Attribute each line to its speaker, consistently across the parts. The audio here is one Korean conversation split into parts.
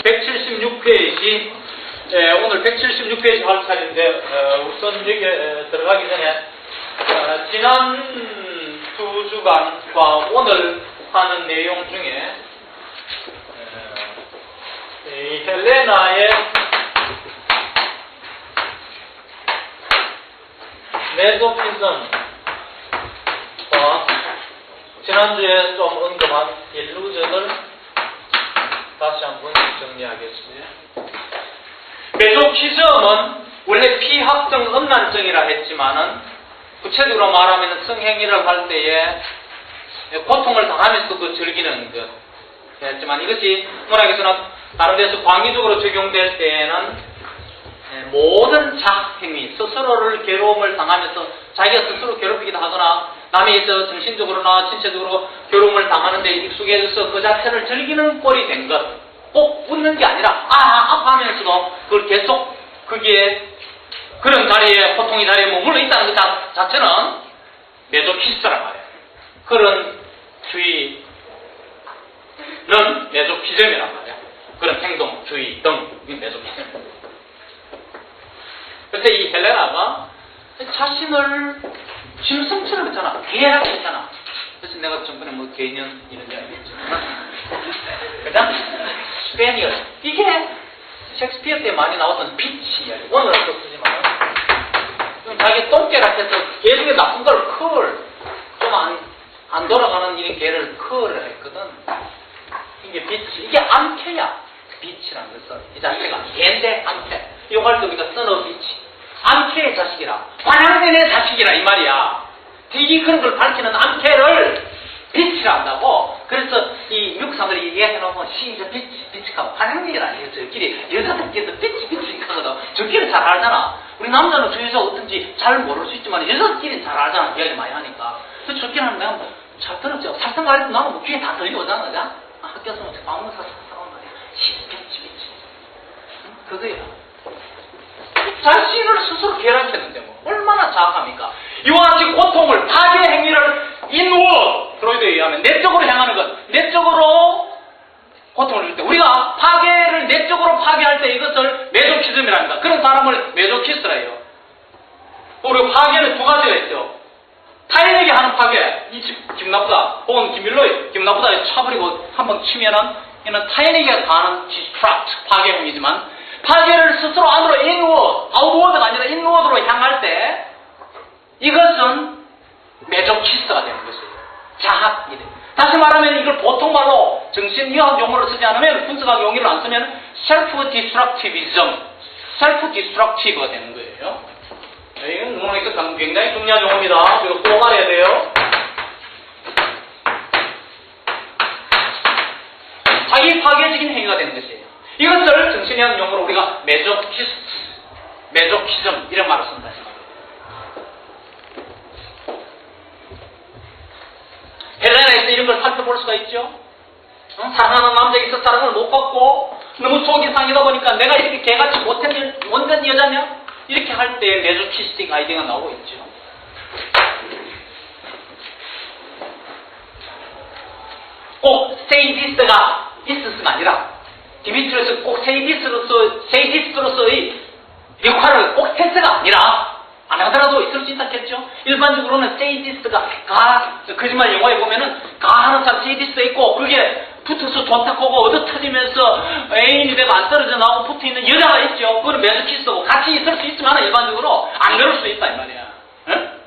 Speaker 1: 176페이지, 오늘 176페이지 할 차례인데, 우선 여기에 들어가기 전에, 지난 두 주간과 오늘 하는 내용 중에, 이 헬레나의 메소피즘과 지난주에 좀 언급한 일루전을 다시 한번 정리하겠습니다. 메소피즘은 원래 피합성 음란증이라 했지만은 구체적으로 말하면 성행위를 할 때에 고통을 당하면서도 즐기는 것 했지만 이것이 문학에서는 다른 데서 광의적으로 적용될 때에는 모든 자행위, 스스로를 괴로움을 당하면서 자기가 스스로 괴롭히기도 하거나 남에 있어 정신적으로나 신체적으로 괴로움을 당하는데 익숙해져서 그 자체를 즐기는 꼴이 된 것. 꼭 웃는 게 아니라 아파하면서도 그걸 계속 거기에 그런 자리에 고통의 자리에 머물러 있다는 것 자체는 메조키스트란 말이에요. 그런 주의는 메조피즘이란 말이에요. 그런 행동, 주의 등 메조피즘. 그때 이 헬레나가 자신을 짐승처럼 했잖아. 개라고 했잖아. 그래서 내가 전번에 뭐 개년 이런 이야기 했지만 그다음 스페니어 이게 셰익스피어 때 많이 나왔던 비치 이야기. 오늘은 또 쓰지만 자기 똥개라고 해서 개 중에 나쁜 걸 좀 안 돌아가는 이런 개를 컬을 했거든. 이게 비치. 이게 암캐야. 비치라는 것은 이 자체가 개인데 암캐. 요걸 또 우리가 써너 비치. 암캐의 자식이라. 반향된의 자식이라 이 말이야. 되게 그런 걸 밝히는 암캐를 비치라 한다고. 그래서 이 미국 사람들이 얘기해놓으면 시저 비치하고 반향된이라 해요. 저끼리 여자들끼리도 비치 하거든. 저끼리 잘 알잖아. 우리 남자는 주위에서 어떤지 잘 모를 수 있지만 여자끼리는 잘 알잖아. 이야기 많이 하니까. 그래서 저끼리는 내가 뭐 잘 들었죠. 살상가리도 나는 뭐 귀에 다 들려오잖아. 그죠? 학교에서 뭐 밥 먹어서 싸운 말이야. 비치. 그거야. 자신을 스스로 괴롭혔는데 뭐 얼마나 자학합니까? 이와 같이 고통을 파괴 행위를 인워드 프로이드에 의하면 내적으로 향하는 것, 내적으로 고통을 줄 때 우리가 파괴를 내적으로 파괴할 때 이것을 메조키즘이랍니다. 그런 사람을 메조키스트라 해요. 우리가 파괴는 두 가지가 있죠. 타인에게 하는 파괴, 이 집 기분 나쁘다, 혹은 김밀로이 기분 나쁘다 차버리고 한번 치면은 이는 타인에게 하는 디스트랙트 파괴 행위지만 파괴를 스스로 안으로 인워드, 아웃워드가 아니라 인워드로 향할 때 이것은 메조키스트가 되는 것이에요. 자학이 돼요. 다시 말하면 이걸 보통 말로 정신의학 용어를 쓰지 않으면 분석학 용어를 안 쓰면 셀프 디스트럭티비즘, 셀프 디스트럭티브가 되는 거예요. 이건 문학에서 굉장히 중요한 용어입니다. 이거 꼭 알아야 돼요. 자기 파괴적인 행위가 되는 것이에요. 이것을 정신의학 용어로 우리가 메조키즘 이런 말을 쓴다. 헬레나에서 이런 걸 살펴볼 수가 있죠. 사랑하는 남자에게 있어 사랑을 못 받고 너무 속이 상하다 보니까 내가 이렇게 개같이 못된 원된 여자냐? 이렇게 할 때 메조키스틱 아이디어가 나오고 있죠. 꼭 세이디스트가 있었으가 아니라 디미트리에서 꼭 세이디스트로서의 역할을 꼭 했어가 아니라 안 하더라도 있을 수 있겠죠. 일반적으로는 세이디스트가 거짓말 영화에 보면은 하는 사람 세이디스트 있고 그게 붙어서 좋다고 얻어 터지면서 애인이 되고 안 떨어져 나오고 붙어 있는 여자가 있죠. 그거는 메조키스트고 같이 있을 수 있지만 일반적으로 안 그럴 수 있다 이 말이야. 응?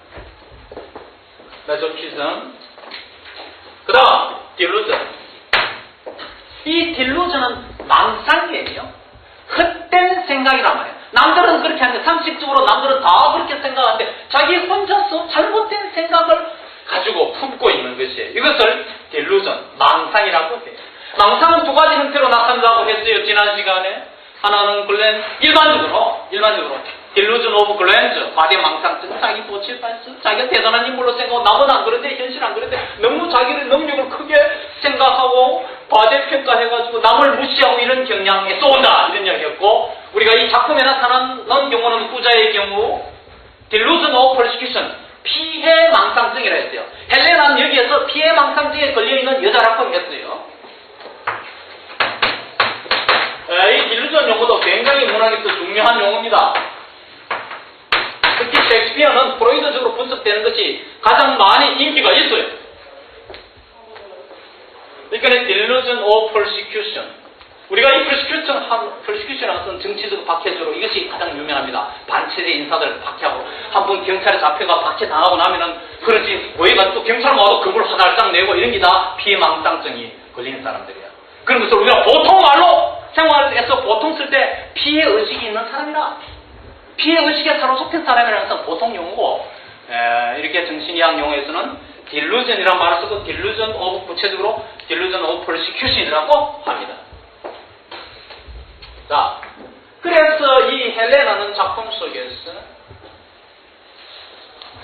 Speaker 1: 메조키즘. 그다음 딜루전. 이 딜루전은 망상이에요. 헛된 생각이란 말이에요. 남들은 그렇게 하는데 상식적으로 남들은 다 그렇게 생각하는데 자기 혼자서 잘못된 생각을 가지고 품고 있는 것이에요. 이것을 딜루전, 망상이라고 해요. 망상은 두 가지 형태로 나타난다고 했어요. 지난 시간에. 하나는 일반적으로 딜루전 오브 글랜저, 과대 망상증, 자기 보칠발증, 자기가 대단한 인물로 생각하고 나보다 안 그런데 현실 안 그런데 너무 자기의 능력을 크게 생각하고 과대평가해가지고 남을 무시하고 이런 경향에 쏜다 이런 이야기였고, 우리가 이 작품에 나타나는 경우는 후자의 경우 딜루전 오브 퍼시큐션, 피해 망상증이라 했어요. 헬레나는 여기에서 피해 망상증에 걸려있는 여자라고 했어요. 굉장히 문학에서 중요한 용어입니다. 특히 셰익스피어는 프로이드적으로 분석되는 것이 가장 많이 인기가 있어요. 그러니까 delusion of persecution. 우리가 이 persecution이라는 것은 정치적 박해죄로 이것이 가장 유명합니다. 반체제 인사들 박해하고 한 번 경찰에 잡혀가 박해당하고 나면은 그렇지 뭐해가 또 경찰 와도 그걸 화달짝 내고 이런 게 다 피해망상증이 걸리는 사람들이야. 그런 것을 우리가 보통 말로 생활에서 보통 쓸 때 피해의식이 있는 사람이라 피해의식에 사로잡힌 사람이라는 것은 보통 용어고 이렇게 정신의학 용어에서는 delusion이라는 말을 쓰고 delusion of 구체적으로 delusion of persecution이라고 합니다. 자, 그래서 이 헬레나는 작품 속에서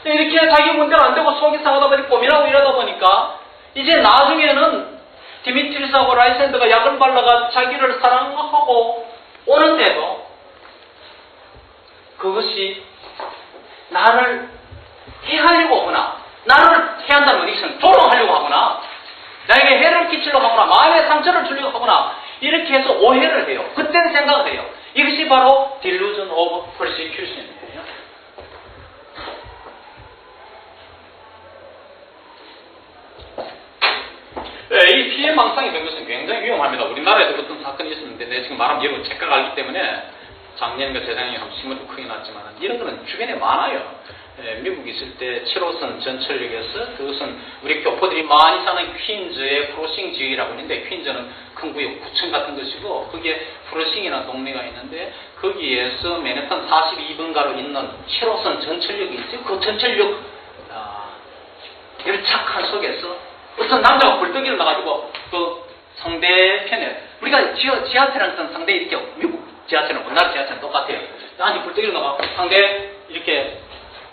Speaker 1: 이렇게 자기 문제가 안 되고 속이 상하다 보니 고민하고 이러다 보니까 이제 나중에는 디미트리스하고 라이센더가 약을 발라가 자기를 사랑하고 오는데도 그것이 나를 해하려고 하거나 나를 해한다는 건 이것은 조롱하려고 하거나 나에게 해를 끼치려고 하거나 마음에 상처를 주려고 하거나 이렇게 해서 오해를 해요. 그때는 생각을 해요. 이것이 바로 delusion of persecution이에요. 이 피해망상이 된 것은 굉장히 위험합니다. 우리나라에도 어떤 사건이 있었는데 내가 지금 말하면 여러분 제가 알기 때문에 작년과 재작년에 한 신문도 크게 났지만 이런 거는 주변에 많아요. 미국 있을 때 7호선 전철역에서 그것은 우리 교포들이 많이 사는 퀸즈의 프로싱 지역이라고 있는데 퀸즈는 큰 구역 9층 같은 것이고 거기에 프로싱이라는 동네가 있는데 거기에서 맨해튼 42번가로 있는 7호선 전철역이 있어요. 그 전철역 열차칸 속에서 어떤 남자가 불덩이를 나가지고 그 상대편에 우리가 지하철은 상대 이렇게 미국 지하철은 우리나라 지하철은 똑같아요. 아니 불덩이를 나가 상대 이렇게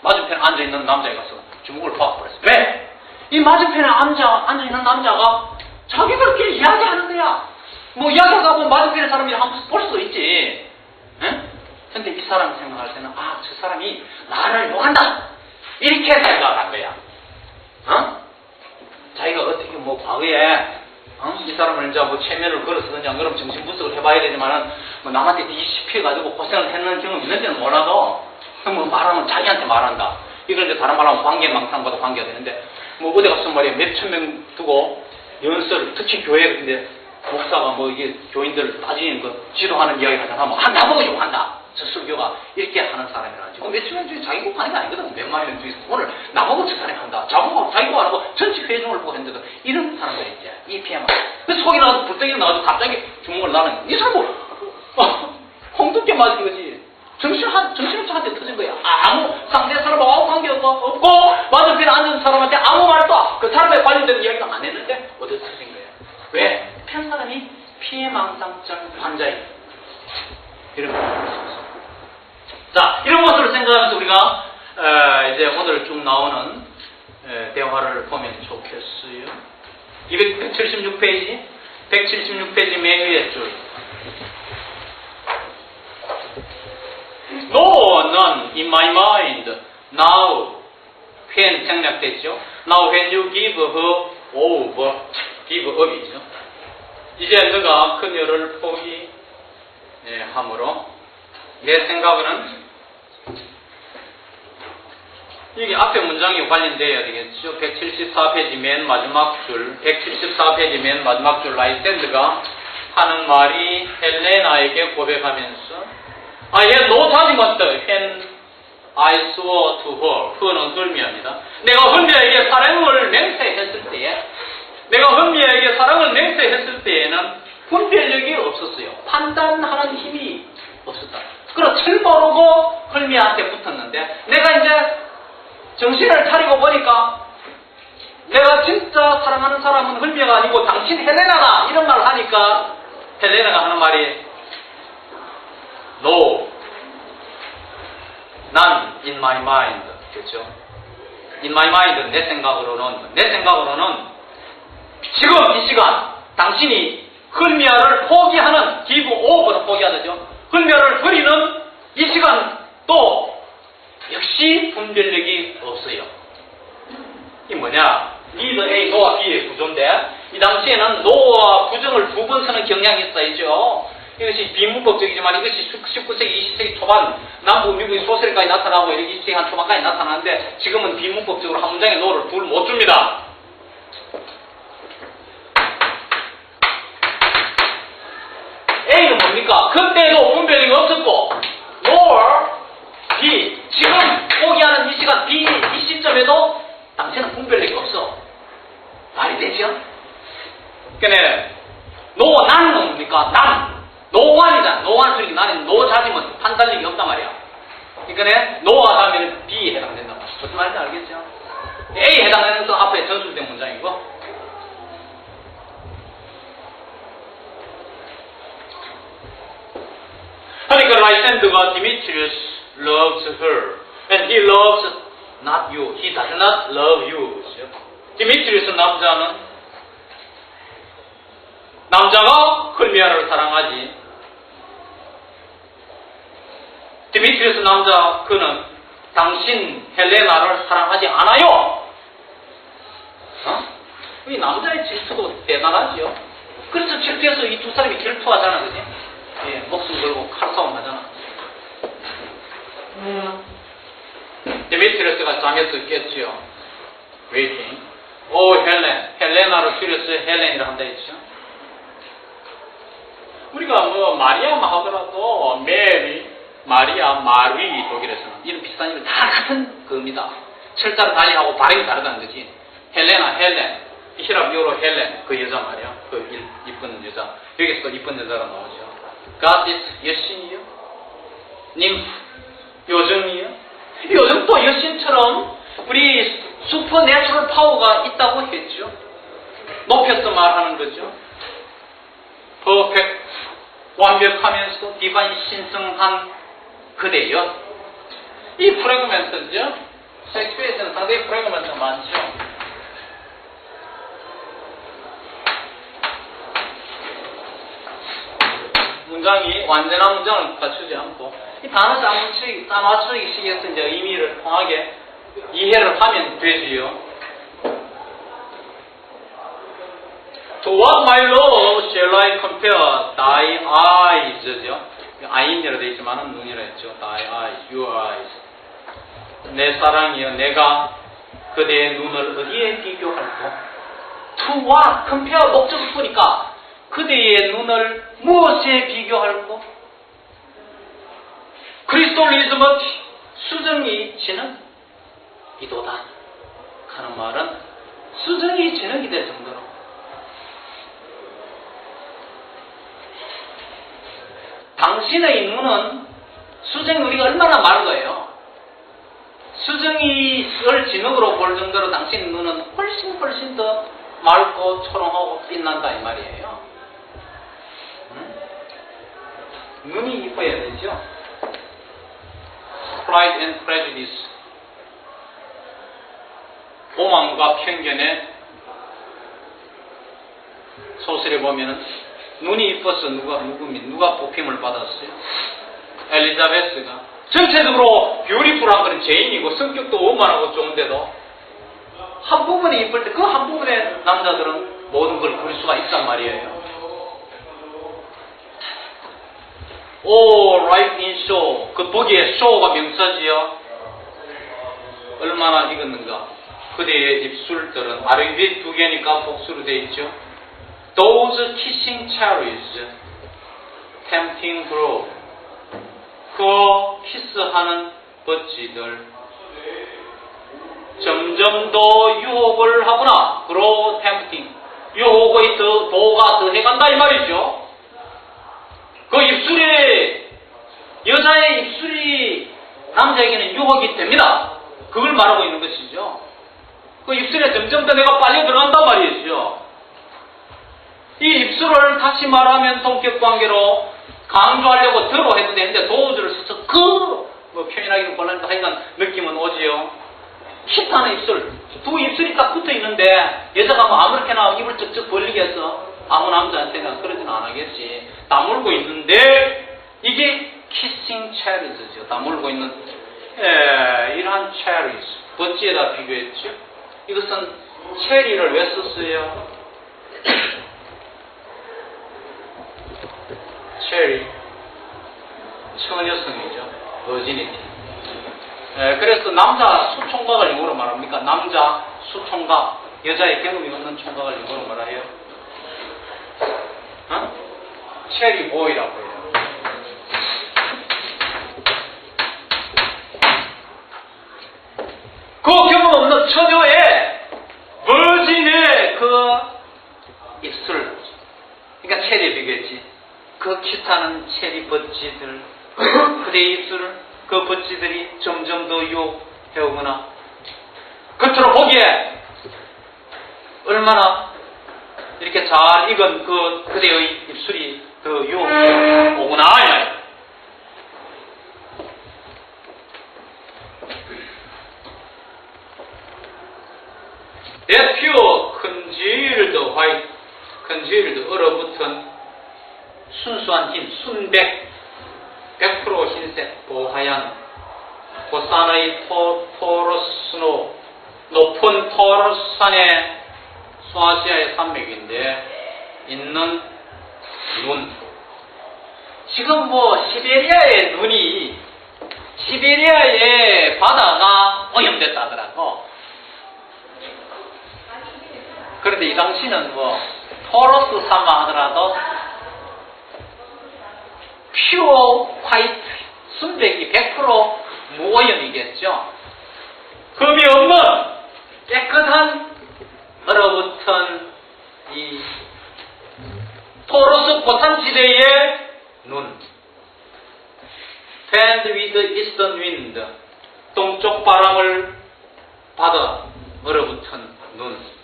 Speaker 1: 맞은편에 앉아있는 남자에 가서 주먹을 박아버렸어요. 왜? 이 맞은편에 앉아있는 남자가 자기들끼리 이야기하는 거야. 뭐 이야기하다 보면 맞은편에 사람이 한번 볼 수도 있지. 응? 근데 이 사람이 생각할 때는 저 사람이 나를 욕한다. 이렇게 생각을 한 거야. 자기가 어떻게 뭐 과거에 이 사람을 이제 뭐 체면을 걸어서 그냥 그럼 정신분석을 해봐야 되지만은 뭐 남한테 뒤집혀가지고 고생을 했는 경험 있는지는 몰라도 뭐 말하면 자기한테 말한다. 이걸 이제 다른 말하면 관계망상과도 관계가 되는데 뭐 어디 가서 말이야 몇천 명 두고 연설 특히 교회 근데 목사가 뭐 이게 교인들 따지는 거 지도하는 이야기 하잖아. 뭐 나보고 욕한다. 저 설교가 이렇게 하는 사람이라지. 몇천 명 중에 자기 욕하는 게 아니거든. 몇만 명 중에서 오늘 나보고 저 사람이 한다. 자보고 자기 욕 안 하고 전체 회중을 보고 했는데 이런 사람들이 이제 이 피해만. 그래서 속이 나와서 불덩이를 나와서 갑자기 주먹을 나는 이 사람 홍두깨 맞은 거지. 정신없이 터진 거야. 아무 상대 사람하고 아무 관계없고 맞은편에 앉은 사람한테 아무 말도 그 사람에 관련된 이야기도 안 했는데 어디서 터진 거야. 왜? 한 사람이 피해망상증 환자예요. 이런 거. 자, 이런 것을 생각하면서 우리가 이제 오늘 쭉 나오는 대화를 보면 좋겠어요. 176페이지, 176페이지 맨 위에 줄. No, none in my mind. Now, when 생략됐죠. Now when you give her over, give up이죠. 이제 너가 그녀를 포기함으로 내 생각으로는 이게 앞에 문장이 관련되어야 되겠죠. 174페이지 맨 마지막 줄, 174페이지 맨 마지막 줄 라이센드가 하는 말이 헬레나에게 고백하면서 I had no judgment when I swore to her. 그거는 흘미합니다. 내가 흘미에게 사랑을 맹세했을 때에 때에는 분별력이 없었어요. 판단하는 힘이 없었다. 그럼 철 모르고 흘미한테 붙었는데 내가 이제 정신을 차리고 보니까 내가 진짜 사랑하는 사람은 흘미가 아니고 당신 헬레나다 이런 말을 하니까 헬레나가 하는 말이 No, none in my mind. 그렇죠? In my mind, 내 생각으로는 지금 이 시간 당신이 흘미아를 포기하는 give over를 포기하죠. 흘미아를 버리는 이 시간 또 역시 분별력이 없어요. 이게 뭐냐? neither A, no와 B의 구조인데 이 당시에는 no와 부정을 두 번 쓰는 경향이 있어야죠. 이것이 비문법적이지만 이것이 19세기, 20세기 초반 남부 미국의 소설까지 나타나고 20세기 한 초반까지 나타나는데 지금은 비문법적으로 한 문장에 노를 둘 못 줍니다. A는 뭡니까? 그때도 분별력이 없었고 nor B 지금 포기하는 이 시간 B 이 시점에도 당신은 분별력이 없어. 말이 되죠? 그러니까 노난은 뭡니까? 난 노완이다. 노완 소리 나는 노자지면 판단력이 없단 말이야. 그러니까 노와 다음에는 B에 해당된다. 무슨 말인지 알겠죠? A에 해당되는 것은 앞에 전술된 문장이고 그러니까 라이센드가 Demetrius loves her and he loves not you. He does not love you. 디미트리우스 남자가 헐미아를 사랑하지. 디미트리우스 남자 그는 당신 헬레나를 사랑하지 않아요. 이 남자의 질투도 대단하지요. 그래서 질투해서 이 두 사람이 결투하잖아, 그지? 예, 목숨 걸고 칼싸움 하잖아. 디미트리우스가 잠에서 깼지요. 웨이팅. 오 헬레나를 줄여서 헬렌이라 한다 했죠. 우리가 뭐 마리아만 하더라도 메리, 마리아, 마리 독일에서는 이런 비슷한 이름 다 같은 겁니다. 철자를 달리하고 발음이 다르다는 거지. 헬레나, 헬렌, 히랍어로 헬렌 그 여자 말이야. 그 이쁜 여자. 여기서 이쁜 여자가 나오죠. 가디스 여신이요. 님프 요정이요. 요정 또 여신처럼 우리 슈퍼내추럴 파워가 있다고 했죠. 높여서 말하는 거죠. 퍼펙트, 완벽하면서도 디바인 신성한 그대여. 이 프래그먼트죠. 셰익스피어에서는 상당히 프래그먼트가 많죠. 문장이 완전한 문장을 갖추지 않고 이 단어 짜맞추기 식에서 이제 의미를 통하게 이해를 하면 되지요. To what my love shall I compare thy eyes죠. 아인이라 되어 있지만은 눈이라 했죠. Thy eyes, your eyes. 내 사랑이여, 내가 그대의 눈을 어디에 비교할까? To what? compare 목적을 보니까 그대의 눈을 무엇에 비교할까? 크리스톨리즘은 수정이 지능 이도다 하는 말은 수정이 진흙이 될 정도로 당신의 눈은 수정이 우리가 얼마나 많은 거예요. 수정이를 진흙으로 볼 정도로 당신 눈은 훨씬 더 맑고 초롱하고 빛난다 이 말이에요. 눈이 이뻐야 되죠. Pride and Prejudice 오만과 편견의 소설에 보면은 눈이 이뻐서 누가 뽑힘을 받았어요? 엘리자베스가. 전체적으로 뷰티풀한 건 제인이고 성격도 오만하고 좋은데도 한 부분이 이쁠 때 그 한 부분의 남자들은 모든 걸 부릴 수가 있단 말이에요. 오, right in show. 그 보기에 show가 명사지요. 얼마나 익었는가. 그대의 입술들은 아래 두 개니까 복수로 되어 있죠. Those kissing cherries, tempting grove. 그 키스하는 버치들 점점 더 유혹을 하구나. grow tempting. 유혹의 도가 더 해간다 이 말이죠. 그 입술에 여자의 입술이 남자에게는 유혹이 됩니다. 그걸 말하고 있는 것이죠. 그 입술에 점점 더 내가 빨려 들어간단 말이죠. 이 입술을 다시 말하면 성격 관계로 강조하려고 더로 해도 되는데 도우즈를 써서 뭐 표현하기는 곤란해도 하여간 느낌은 오지요. 킷하는 입술, 두 입술이 딱 붙어 있는데 여자가 뭐 아무렇게나 입을 쩍쩍 벌리게 해서 아무 남자한테는 그러지는 않겠지. 다물고 있는데 이게 키싱 체리즈죠. 다물고 있는 이러한 체리즈 버찌에다 비교했죠. 이것은 체리를 왜 썼어요? 체리, 처녀성이죠. 버지니티. 그래서 남자 수총각을 영어로 말합니까? 남자 수총각, 여자의 경험이 없는 총각을 영어로 말해요. 체리 보이라고 해요. 그 경험 없는 처녀의 버진의 그 입술, 그러니까 체리 비겠지. 그 키스하는 체리 버지들, 그대의 입술을 그 버지들이 점점 더 유혹해오거나, 겉으로 보기에 얼마나 이렇게 잘 익은 그대의 입술이 더 유혹해오거나. That pure, congealed white, congealed, 얼어붙은 순수한 흰, 순백, 100% 흰색, 보하얀, 고산의 토러스노, 높은 토러스산의 소아시아의 산맥인데 있는 눈. 지금 시베리아의 눈이, 시베리아의 바다가 오염됐다 하더라고. 그런데 이 당시는 토러스 산만 하더라도 퓨어 화이트, 순백이 100% 무오염이겠죠. 금이 없는 깨끗한 얼어붙은 이 토러스 고산지대의 눈. Fanned with eastern wind, 동쪽 바람을 받아 얼어붙은 눈.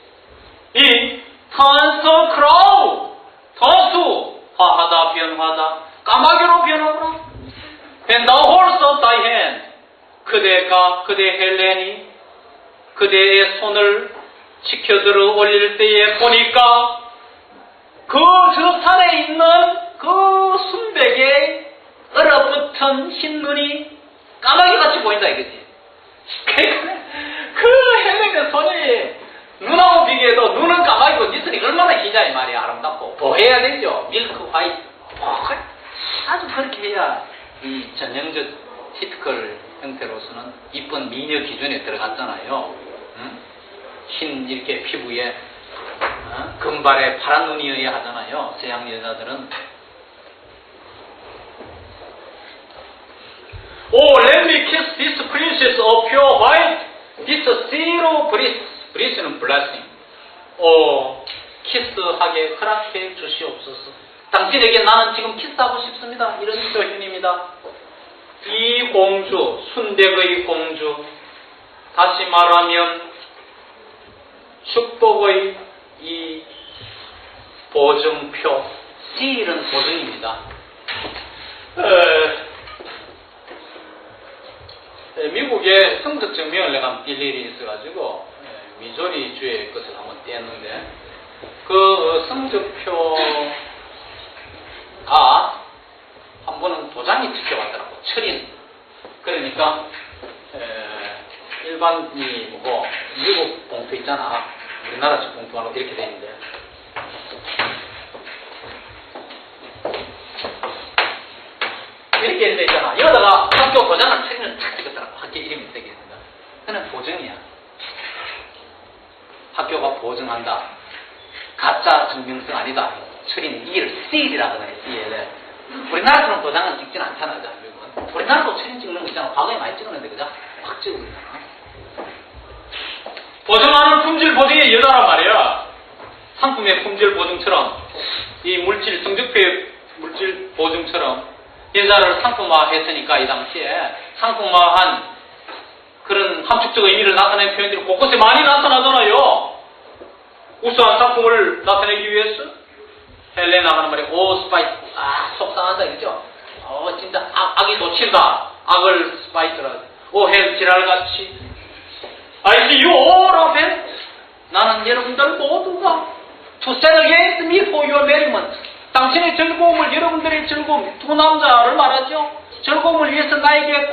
Speaker 1: 이 turns to crow, 더수화하다, 변화하다, 까마귀로 변하구나. And the horse of thy hand, 그대 헬렌이 그대의 손을 치켜들어 올릴 때에 보니까 저 산에 있는 그 순백의 얼어붙은 흰 눈이 까마귀같이 보인다 이거지. 그 헬렌의 손이 눈하고 비교해도 눈은 까마귀고 니 손이 얼마나 희냐 이 말이야. 아름답고 보해야 되죠. 밀크 화이트. 아주 그렇게 해야 이 전형적 티피컬 형태로서는 이쁜 미녀 기준에 들어갔잖아요. 응? 흰 이렇게 피부에 금발에 파란 눈이어야 하잖아요. 서양 여자들은. Oh, let me kiss this princess of pure white, this zero bliss. 브리스는 블레싱. 키스하게 허락해 주시옵소서. 당신에게 나는 지금 키스하고 싶습니다. 이런 표현입니다. 이 공주, 순백의 공주, 다시 말하면 축복의 이 보증표, 시일은 보증입니다. 미국에 성적 증명을 내가 뛸 일이 있어가지고 미조리 주의 것을 한번 떼었는데 그 성적표가 한 번은 도장이 찍혀왔더라고. 철인. 그러니까 일반이 뭐고 미국 봉투 있잖아. 우리나라식 봉투하고 이렇게 돼 있는데 이렇게 돼 있잖아. 여기다가 학교 도장을 철인을 탁 찍었더라고. 학교 이름이 쓰겠습니다. 그는 보증이야. 학교가 보증한다. 가짜 증명서 아니다. 철인 이를 CL이라고 하네. CL. 우리나라처럼 도장은 찍진 않잖아. 미국은. 우리나라도 철인 찍는 거 있잖아. 과거에 많이 찍었는데 그죠? 확 찍고 있잖아. 보증하는 품질 보증의 여자란 말이야. 상품의 품질 보증처럼 이 물질 성적표의 물질 보증처럼 여자를 상품화했으니까 이 당시에 상품화한 그런 함축적 의미를 나타내는 표현들이 곳곳에 많이 나타나잖아요. 우수한 상품을 나타내기 위해서 헬레나가 하는 말이 스파이스. 속상하다 그죠? 진짜 악이 돋친다. 악을 스파이스라. 헬 지랄같이. I see you all of it. 나는 여러분들 모두가 to stand against me for your merriment. 당신의 즐거움을, 여러분들의 즐거움, 두 남자를 말하죠. 즐거움을 위해서 나에게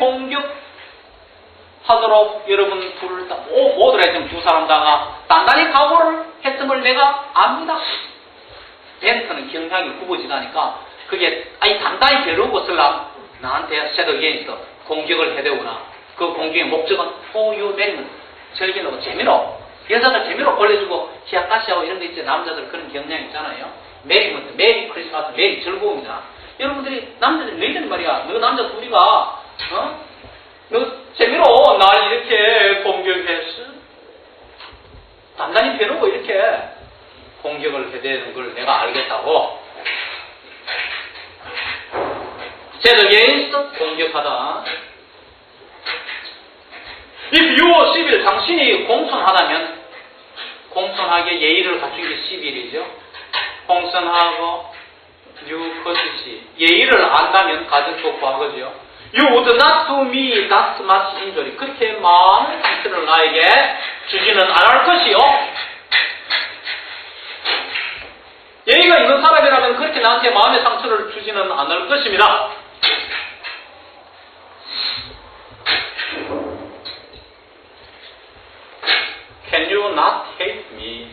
Speaker 1: 공격하도록 여러분 둘 다, 모두라 했으면 두 사람 다가 단단히 각오를 했음을 내가 압니다. 벤트는 경향이 굽어지다니까 그게 아니 단단히 벼르고 설람 나한테 셋 어게인스트 공격을 해대오나 그 공격의 목적은 you marry 즐기는 재미로 여자들 재미로 벌려주고 히야카시하고 이런 거 있죠. 남자들 그런 경향 있잖아요. 메리 크리스마스 메리 즐거움이다. 여러분들이 남자들 너희들 말이야 너 남자 둘이가 너 재미로 날 이렇게 공격했어 단단히 벼르고 이렇게 공격을 해대는 걸 내가 알겠다고. set against 공격하다. if you 11 당신이 공손하다면 공손하게 예의를 갖춘 게 11이죠. 공손하고 you courtesy 예의를 안다면 가정법 과거죠. you would not do me that much injury 그렇게 마음의 상처를 나에게 주지는 않을 것이요. 예의가 있는 사람이라면 그렇게 나한테 마음의 상처를 주지는 않을 것입니다. Can you not hate me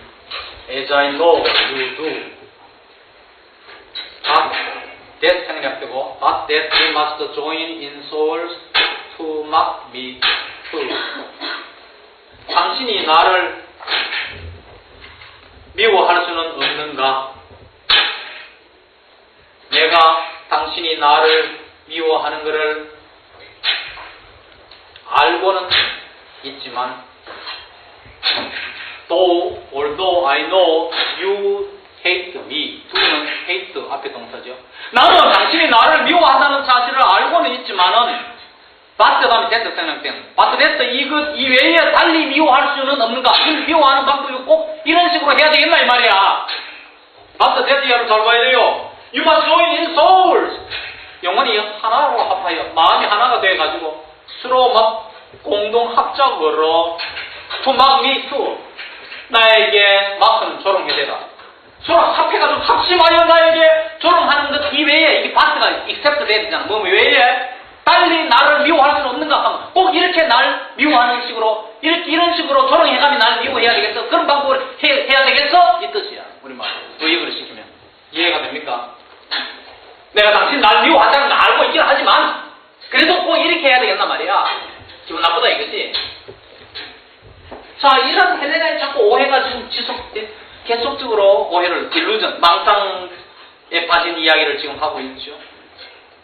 Speaker 1: as I know you do? But that 생략되고 But that you must join in souls to mock me too. 당신이 나를 미워할 수는 없는가? 내가 당신이 나를 미워하는 것을 알고는 있지만 although I know you hate me do는 hate 앞에 동사죠. 나는 당신이 나를 미워한다는 사실을 알고는 있지만은 but 다음에 that 생략된 but that 이것 이외에 달리 미워할 수는 없는가? 미워하는 방법이 꼭 이런 식으로 해야 되겠나 이 말이야. but that 이하를 잘 봐야 돼요. You must join in souls. 영혼이 하나로 합하여 마음이 하나가 돼가지고 서로 막 공동 합작으로 to mock me too. 나에게 막은 조롱해대라. 서로 합해가지고 합심하여 나에게 조롱하는 것 이외에 이게 바트가 except that이잖아. 뭐 외에 달리 나를 미워할 수는 없는가 하면 꼭 이렇게 날 미워하는 식으로 이런 식으로 조롱해가면 나를 미워해야 되겠어. 그런 방법을 해야 되겠어? 이 뜻이야. 우리말 의역을 시키면 이해가 됩니까? 내가 당신 날 미워한다는 거 알고 있긴 하지만 그래도 꼭 이렇게 해야 되겠단 말이야. 기분 나쁘다 이거지. 자, 이런 헬레나의 자꾸 오해가 지금 계속적으로 오해를 딜루전, 망상에 빠진 이야기를 지금 하고 있죠.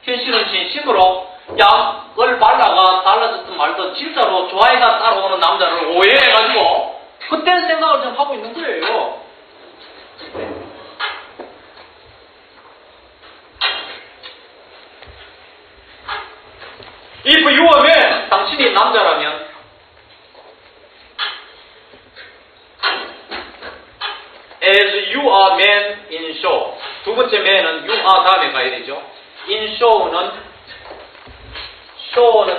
Speaker 1: 현실은 진심으로 약을 발라가 달라졌든 말든 진짜로 좋아해가 따라오는 남자를 오해해가지고 그때는 생각을 지금 하고 있는 거예요. If you are man, 당신이 남자라면 as you are man in show. 두 번째 man은 you are 다음에 가야 되죠. in show는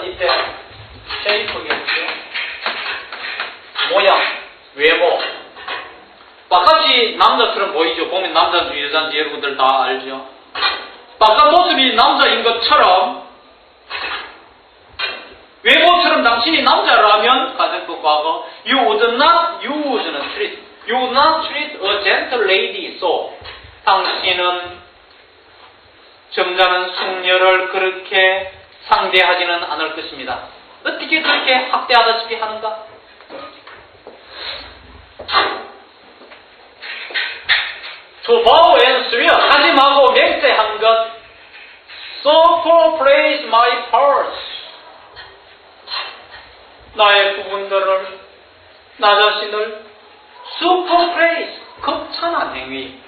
Speaker 1: 이때 shape겠죠. 모양, 외모. 바깥이 남자처럼 보이죠. 보면 남자인지 여자인지 여러분들 다 알죠. 바깥 모습이 남자인 것처럼 외모처럼 당신이 남자라면 가정법 과거 you would not treat a gentle lady so 당신은 점잖은 숙녀를 그렇게 상대하지는 않을 것입니다. 어떻게 그렇게 학대하다시피 하는가? To vow and swear 다짐하고 맹세한 것 so to praise my parts 나의 부분들을 나 자신을 super praise 극찬한 행위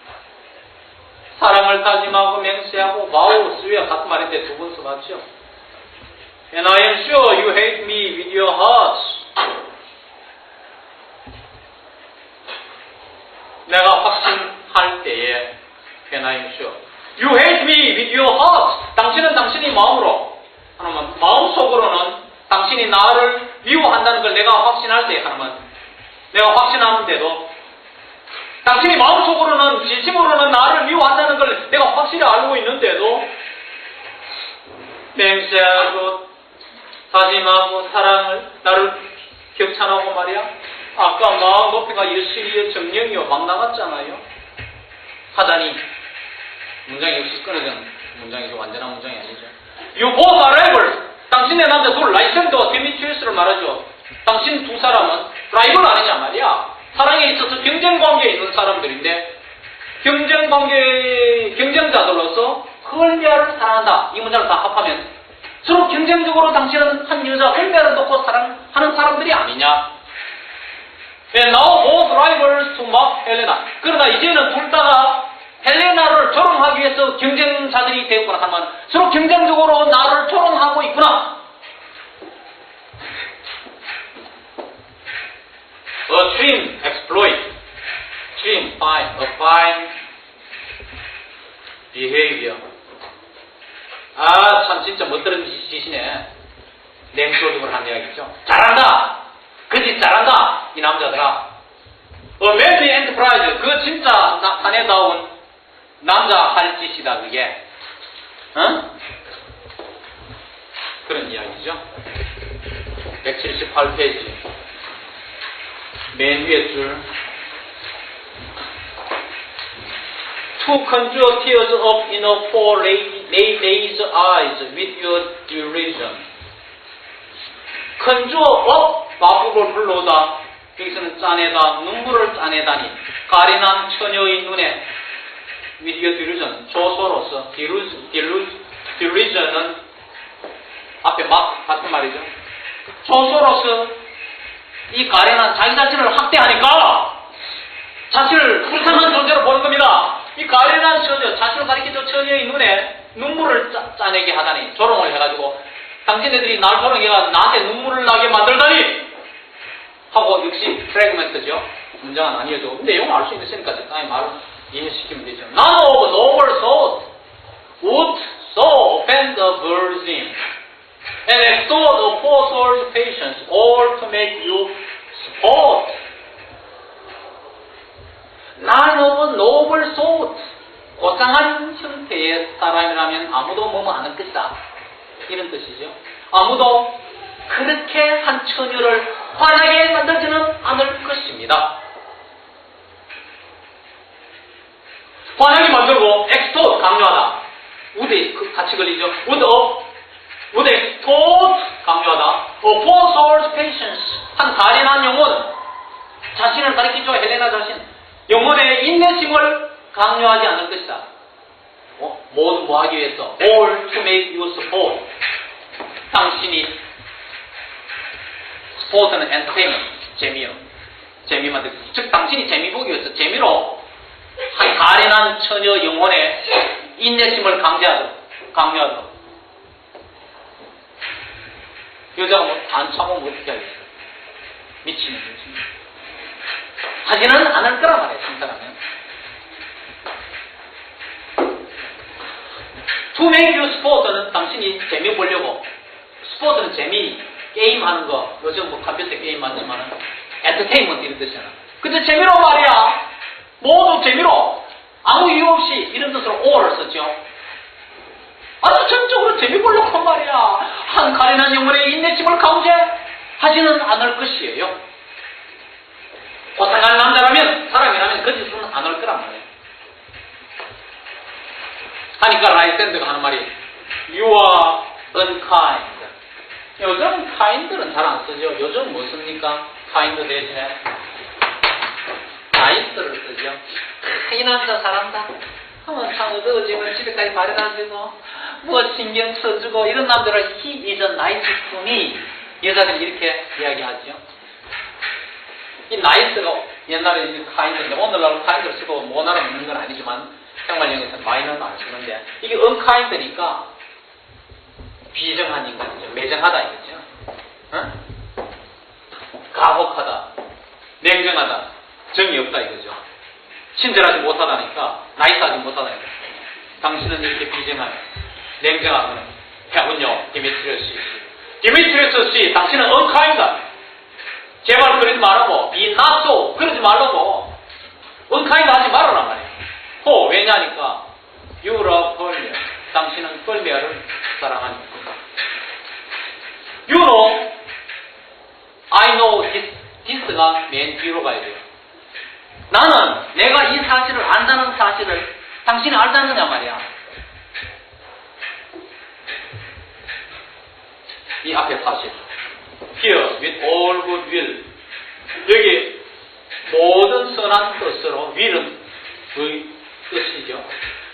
Speaker 1: 사랑을 다짐하고 맹세하고 vow, swear 같은 말인데 두 번 써봤죠. And I am sure you hate me with your hearts 내가 확신할 때에 And I am sure you hate me with your hearts 당신은 당신이 마음으로 하나만 마음속으로는 당신이 나를 미워한다는 걸 내가 확신할 때 하나만 내가 확신하는데도 당신이 마음속으로는 진심으로는 나를 미워한다는 걸 내가 확실히 알고 있는데도 맹세하고 다짐하고 사랑을 나를 격찬하고 말이야 아까 마음 높이가 열심히요 정령이요 막 나갔잖아요. 하다니 문장이 역시 끊어졌네. 문장이죠. 완전한 문장이 아니죠. You both are rebels. 당신의 남자 둘, 라이센드와 디미트리우스를 말하죠. 당신 두 사람은 라이벌 아니냐 말이야. 사랑에 있어서 경쟁 관계에 있는 사람들인데 경쟁자들로서 헐메아를 사랑한다. 이 문장을 다 합하면 서로 경쟁적으로 당신은 한 여자 헐메아를 놓고 사랑하는 사람들이 아니냐. And now both rivals to mock Helena. 그러나 이제는 둘 다가 헬레나를 조롱하기 위해서 경쟁자들이 되었구나 하면 서로 경쟁적으로 나를 조롱하고 있구나. A trim exploit. Trim, fine. A fine behavior. 아, 참 진짜 멋들은 짓이네. 냉소적으로 한 이야기죠. 잘한다. 그 짓 잘한다. 이 남자들아. A manly enterprise. 그 진짜 사내다운 남자 할 짓이다 그게. 어? 그런 이야기죠. 178페이지 맨 위에 줄. To conjure tears up in a poor lady's eyes with your derision. conjure up, 마법을 불러오다. 여기서는 짜내다, 눈물을 짜내다니. 가련한 처녀의 눈에 with your derision, 조소로서. derision은 앞에 막 같은 말이죠. 조소로서 이 가련한 자기 자신을 학대하니까 자신을 불쌍한 존재로 보는 겁니다. 이 가련한 처녀, 자신을 가리키던 처녀의 눈에 눈물을 짜내게 하다니, 조롱을 해가지고 당신네들이 날 조롱해가 나한테 눈물을 나게 만들다니 하고, 역시 프래그먼트죠. 문장은 아니어도 내용을 알 수 있으니까 적당히 말을 이해시키면 되죠. None of noble thought would so offend the virgin and extort the poor soul's patience, all to make you sport. None of noble thought, 고상한 형태의 사람이라면 아무도 뭐뭐 하는 것이다. 이런 뜻이죠. 아무도 그렇게 한 처녀를 환하게 만들지는 않을 것입니다. 환하게 만들고 extort, 강요하다. would 같이 걸리죠. would extort, 강요하다. poor soul's patience, 한 가련한 영혼, 자신을 가리키죠. 헬레나 자신. 영혼의 인내심을 강요하지 않을 것이다. 모두 뭐 하기 위해서? all to make you sport. 당신이 스포츠는 엔터테인먼트, 재미요. 재미 만들기. 즉 당신이 재미 보기 위해서 재미로 한 가련한 처녀 영혼의 인내심을 강요하도록. 여자가 안 참으면 어떻게 하겠어요? 미치는 거지. 하지는 않을 거란 말이에요, 참사라면. To make you sport는 당신이 재미 보려고. 스포츠는 재미, 게임하는 거. 요즘 뭐 컴퓨터 게임 많지만은 엔터테인먼트 이런 뜻이잖아. 근데 재미로 말이야. 모두 재미로. 아무 이유 없이 이런 뜻으로 all을 썼죠. 아주 전적으로 재미 보려고 말이야. 한 가련한 영혼의 인내심을 강제하지는 않을 것이에요. 고상한 남자라면, 사람이라면 그 짓은 안 할 거란 말이에요. 하니까 라이센드가 하는 말이 You are unkind. 요즘 kind는 잘 안 쓰죠. 요즘 뭐 씁니까? kind 대신에 nice를 쓰죠. 이 남자 잘한다. 하면 참 어두워지면 집에까지 마련해주고 뭐 신경 써주고 이런 남자를 he is a nice to me. 여자들이 이렇게 이야기하죠. 이 nice가 옛날에 kind인데 오늘날은 kind를 쓰고 모나라 있는 건 아니지만 생활용에서 마이너는 안 쓰는데 이게 unkind니까 비정한 인간이죠. 매정하다 이거죠. 어? 가혹하다, 냉정하다, 정이 없다 이거죠. 친절하지 못하다니까, 나이스하지 못하다니까. 당신은 이렇게 비정한, 냉정하거나 해군요, 디미트리우스 씨. 디미트리우스 씨, 당신은 unkind다. 제발 그러지 말라고. be not so. 그러지 말라고. unkind 하지 말아란 말이에요. 왜냐니까 you love 펄미어. 당신은 펄미어를 사랑하니까. You know, I know this가 맨 뒤로 가야 돼요. 나는 내가 이 사실을 안다는 사실을 당신이 알지 않느냐 말이야. 이 앞에 사실. Here with all good will. 여기 모든 선한 뜻으로 will은 그 뜻이죠.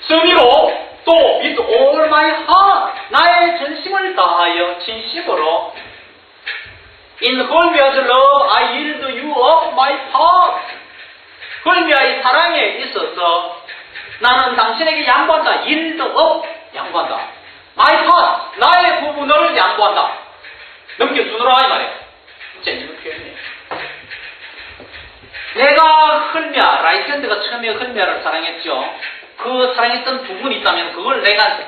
Speaker 1: 승리로 또 with all my heart. 나의 전심을 다하여 진심으로 In 헐미아's love I yield you up my part. 헐미아의 사랑에 있어서 나는 당신에게 양보한다. yield up. 양보한다. my part. 나의 부분을 양보한다. 넘겨주노라 이 말이에요. 재밌는 표현이에요. 내가 헐미아, 라이트핸드가 처음에 헐미아를 사랑했죠. 그 사랑했던 부분이 있다면 그걸 내가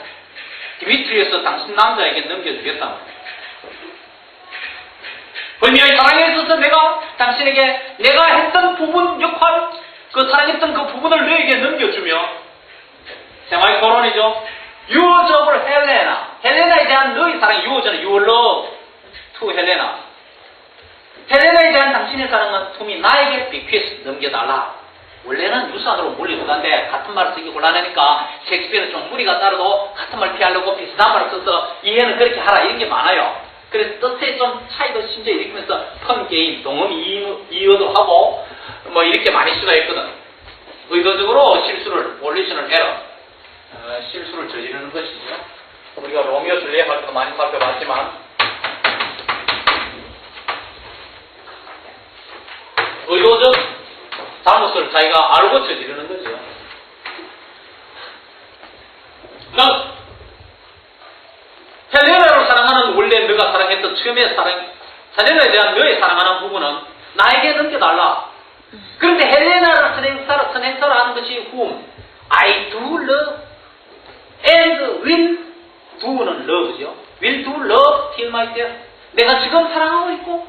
Speaker 1: 디미트리에서 당신 남자에게 넘겨주겠다 말이에요. 헐미아의 사랑에 있어서 내가 당신에게 내가 했던 부분 역할, 그 사랑했던 그 부분을 너에게 넘겨주며 생활 결혼이죠. 유어접을 헬레나. 헬레나에 대한 너의 사랑, 유어접은 your love to 헬레나. 헬레나에 대한 당신의 사랑은 툼이 나에게 비퀴스 넘겨달라. 원래는 유사한으로 물리고 간데 같은 말을 쓰기 곤란하니까 셰익스피어는 좀 무리가 따라도 같은 말 피하려고 비슷한 말을 써서 이해는 그렇게 하라 이런 게 많아요. 그래서 뜻에 좀 차이도 심지어 일으키면서 펀 게임, 동음 이어도 하고 뭐 이렇게 많이 쓰가 있거든. 의도적으로 실수를, 올리셔널 에러, 실수를 저지르는 것이죠. 우리가 로미오 줄리엣 할 때도 많이 살펴봤지만 의도적 잘못을 자기가 알고 저지르는 거죠. 난 헬레나를 사랑하는 원래 너가 사랑했던 처음에 헬레나에 대한 너의 사랑하는 부분은 나에게 넘겨달라. 그런데 헬레나를 선행사를 것이 whom I do love and will do는 love죠. will do love till my death. 내가 지금 사랑하고 있고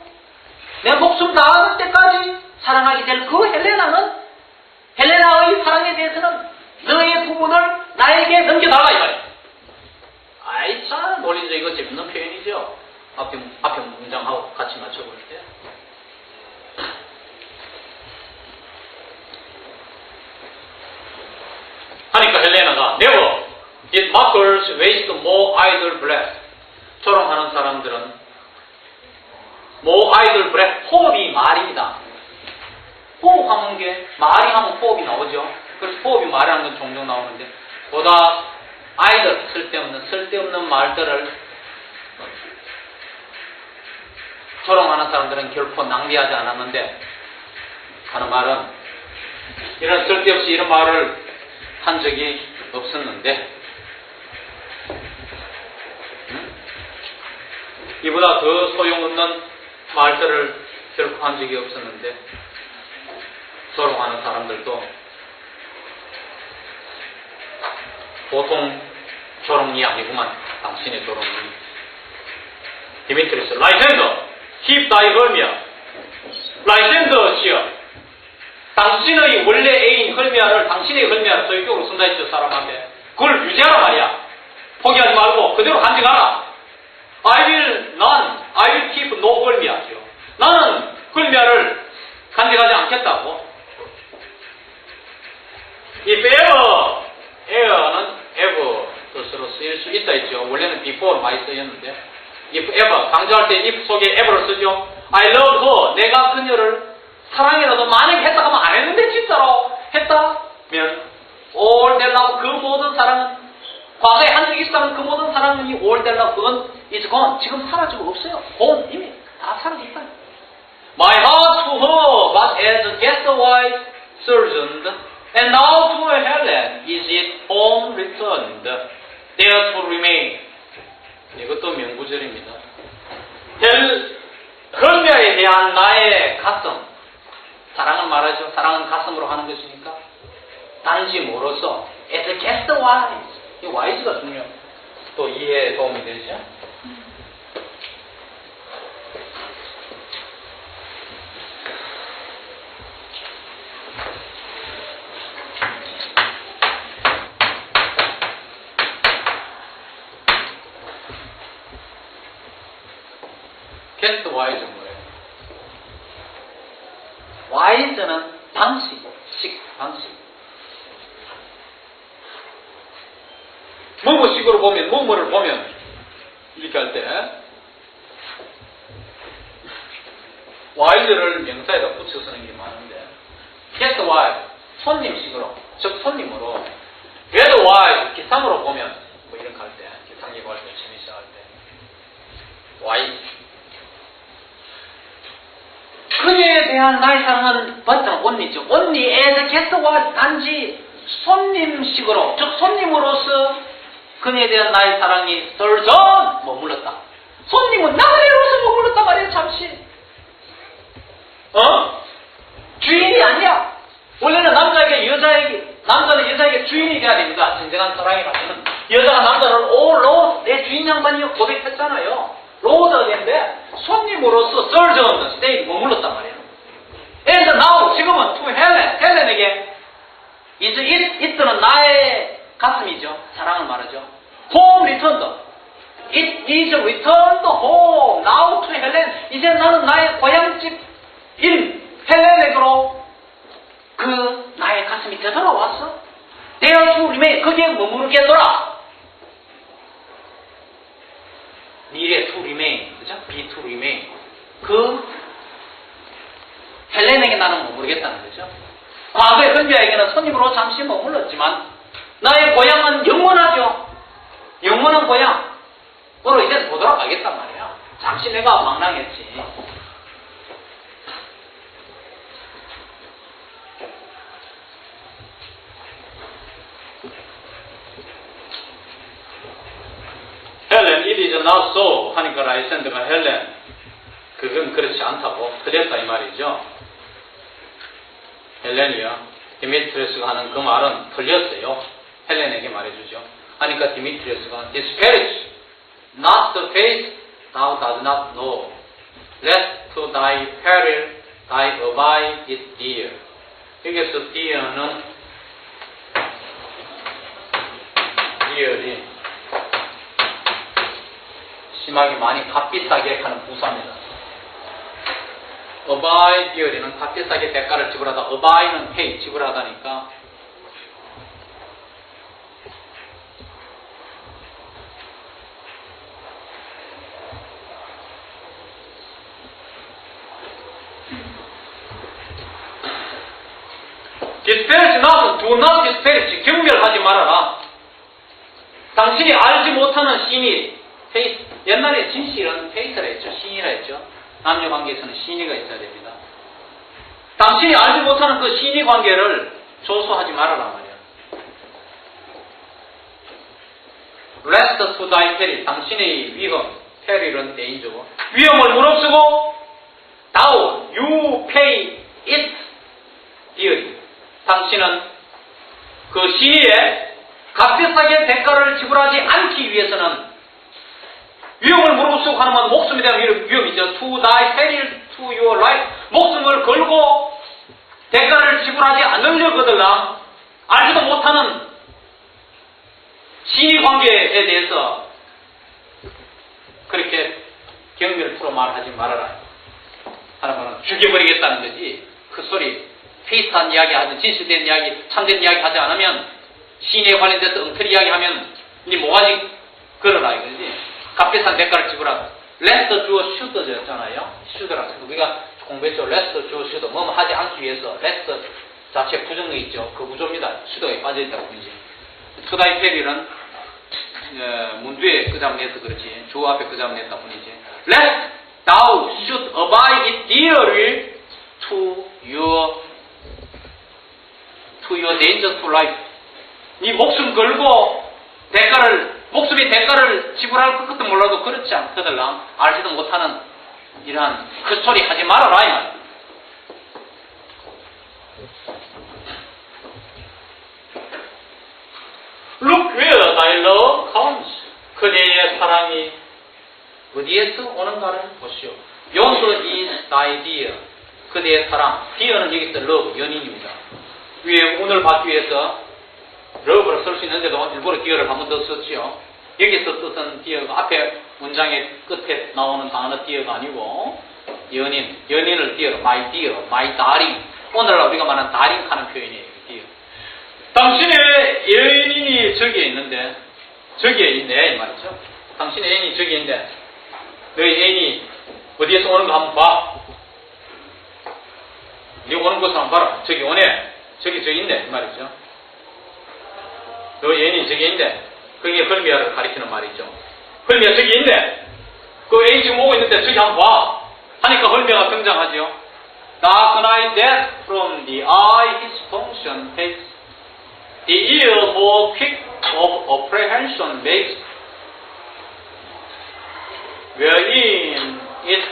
Speaker 1: 내 목숨 다할 때까지 사랑하게 될 그 헬레나의 사랑에 대해서는 너의 부분을 나에게 넘겨달라 이 말이야. 아이 참 논리적 이거 재밌는 표현이죠. 앞에 문장하고 같이 맞춰볼 때. 하니까 헬레나가 never it mockers waste more idle breath. 조롱하는 사람들은 more idle breath. 호흡이 말입니다. 호흡하는 게 말이 하면 호흡이 나오죠. 그래서 호흡이 말이라는 건 종종 나오는데 보다 idle 쓸데없는 말들을 조롱하는 사람들은 결코 낭비하지 않았는데 하는 말은 이런 쓸데없이 이런 말을 한 적이 없었는데 이보다 더 소용없는 말들을 결코 한 적이 없었는데 조롱하는 사람들도 보통 조롱이 아니구만. 당신의 조롱이. 디미트리스 라이센더 keep thy 헐미아. 라이센더 시여 당신의 원래 애인 헐미아를 당신의 헐미아를 소유격으로 쓴다 했죠. 사람한테 그걸 유지하라 말이야. 포기하지 말고 그대로 간직하라. I will keep no 헐미아죠. 나는 헐미아를 간직하지 않겠다고. If ever는 ever 뜻으로 쓰일 수 있다 했죠. 원래는 before 많이 쓰였는데 if ever 강조할 때 if 속에 ever를 쓰죠. I love her. 내가 그녀를 사랑해라도 만약에 했다 하면 안 했는데 진짜로 했다면 all their love 그 모든 사랑은 과거에 한 적이 있다면 그 모든 사랑은 이 all their love 그건 is gone. 지금 사라지고 없어요. gone 이미 다 사라졌다. My heart to her but as guest wife surgeoned and now to Helen is it home returned there to remain. 이것도 명구절입니다. 헐미아에 대한 나의 가슴 사랑을 말하죠. 사랑은 가슴으로 하는 것이니까 단지 모로서 as a guest wife 이 wise가 중요해요. 또 이해에 도움이 되죠. 게스트 와이즈는 뭐예요? 와이즈는 방식. 뭐뭐식으로 보면, 뭐뭐를 보면, 이렇게 할 때, while를 명사에다 붙여 쓰는 게 많은데 guest while 손님식으로 즉 손님으로 get while 기상으로 보면 뭐 이런 거 할 때 기상 예고할 때 취미 시작할 때 why 그녀에 대한 나의 사랑은 버튼 only죠. only as guest while 단지 손님식으로 즉 손님으로서 그녀에 대한 나의 사랑이 surgeon 머물렀다. 손님은 나가리로서 머물렀단 말이에요. 잠시 주인이 아니야. 원래는 남자는 여자에게 주인이 돼야 됩니다. 진정한 사랑이라면 여자가 남자를 내 주인 양반이요 고백했잖아요. 로드가 되는데 손님으로서 surgeon state 머물렀단 말이에요. And now 지금은 to 헬렌에게 it는 나의 가슴이죠. 사랑을 말하죠. home returned. It is returned home. Now to Helen. 이제 나는 나의 고향집인 헬렌에게로 그 나의 가슴이 되돌아왔어. There to remain. 거기에 머무르겠노라. 미래 to remain. 그죠? be to remain. 그 헬렌에게 나는 머무르겠다는 거죠. 과거의 현재에게는 손님으로 잠시 머물렀지만 나의 고향은 영원하죠. 영원한 고향으로 이제 되돌아가겠단 말이야. 잠시 내가 망랑했지. 헬렌, it is not so 하니까 라이센드가 헬렌 그건 그렇지 않다고 틀렸다 이 말이죠. 헬렌이요. 디미트리스가 하는 그 말은 틀렸어요. 헬렌에게 말해주죠. 하니까 디미트리스가 Disparage not the face thou does not know lest to thy peril thy abide is dear. 여기서 dear는 dear이 심하게 많이 값비싸게 하는 부사입니다. abide dear이는 값비싸게 대가를 지불하다 abide는 pay 지불하다니까 disparage not, do not disparage 경멸하지 말아라. 당신이 알지 못하는 신이 페이스, 옛날에 진실은 페이스라 했죠. 신이라 했죠. 남녀관계에서는 신이가 있어야 됩니다. 당신이 알지 못하는 그 신이 관계를 조소하지 말아라 말이야. Rest to thy peril. 당신의 위험, peril은 대인적으로 위험을 무릅쓰고 thou, you pay it dearly. 당신은 그 시에 값비싸게 대가를 지불하지 않기 위해서는 위험을 무릅쓰고 하는 건 목숨에 대한 위험이죠. To thy peril, to your life. 목숨을 걸고 대가를 지불하지 않으려거들랑 알지도 못하는 신의 관계에 대해서 그렇게 경멸 풀어 말하지 말아라 하는 거는 죽여버리겠다는 거지. 그 소리 페이스한 이야기 하든 진실된 이야기 참된 이야기 하지 않으면 신에 관련돼서 엉터리 이야기하면 네 모가지 걸어라 이거지. 값비싼 대가를 지불하다. 레스터 주어 슈더였잖아요. 슈더라서 우리가 공부했죠. 레스터 주어 슈더 뭐 하지 않기 위해서 레스터 자체 부정이 있죠. 그 구조입니다. 슈더에 빠져있다고 이제 투다이 페릴은 문두에 그 자음 내서 그렇지 주어 앞에 그 자음 냈다 뿐이지. Lest thou should abide it dearly to your danger to life. 네 목숨 걸고 목숨이 대가를 지불할 것 같은 몰라도 그렇지 않거들랑 알지도 못하는 이러한 그 소리 하지 말아라 이 말. Look where thy love comes. 그대의 사랑이 어디에서 오는가를 보시오. Yonder is thy dear. 그대의 사랑. dear는 여기서 love, 연인입니다. 위에 운을 받기 위해서 love를 쓸 수 있는데도 일부러 dear를 한 번 더 썼지요. 여기서 뜻은 dear가 앞에 문장의 끝에 나오는 단어 dear가 아니고 연인을 dear, my dear, my darling. 오늘날 우리가 말하는 darling 하는 표현이에요. dear. 당신의 연인이 저기에 있는데 저기에 있네 이 말이죠. 당신의 애인이 저기에 있는데 너희 애인이 어디에서 오는 거 한번 봐. 네 오는 곳을 한번 봐라. 저기 오네. 저기 있네. 이 말이죠. 너 얘는 저기 있네. 그게 헐미야를 가리키는 말이죠. 헐미야 저기 있네. 그 애인 지금 오고 있는데 저기 한번 봐. 하니까 헐미야가 등장하죠. Dark night that from the eye his function takes the ear more quick of apprehension makes wherein it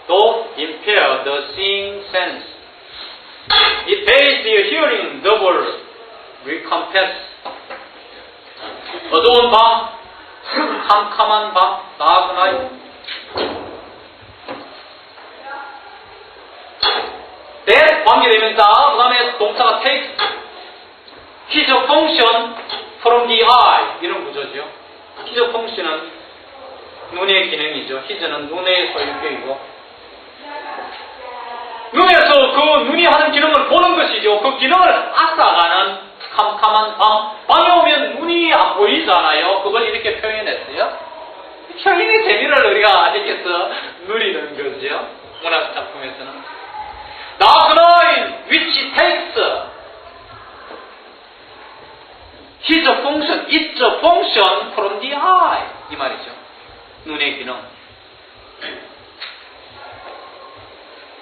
Speaker 1: doth impair the seeing sense. It pays the hearing double recompense. 어두운 밤, 캄캄한 밤, dark night. that 관계대명사, 그 다음에 동사가 takes his function from the eye 이런 구조죠. his function은 눈의 기능이죠. his는 눈의 소유격이고 눈에서 그 눈이 하는 기능을 보는 것이죠. 그 기능을 앗아가는 캄캄한 밤. 밤에 오면 눈이 안 보이잖아요. 그걸 이렇게 표현했어요. 표현의 재미를 우리가 아직께서 누리는 거죠. 문학 작품에서는. Dark night which takes his function, its function from the eye. 이 말이죠. 눈의 기능.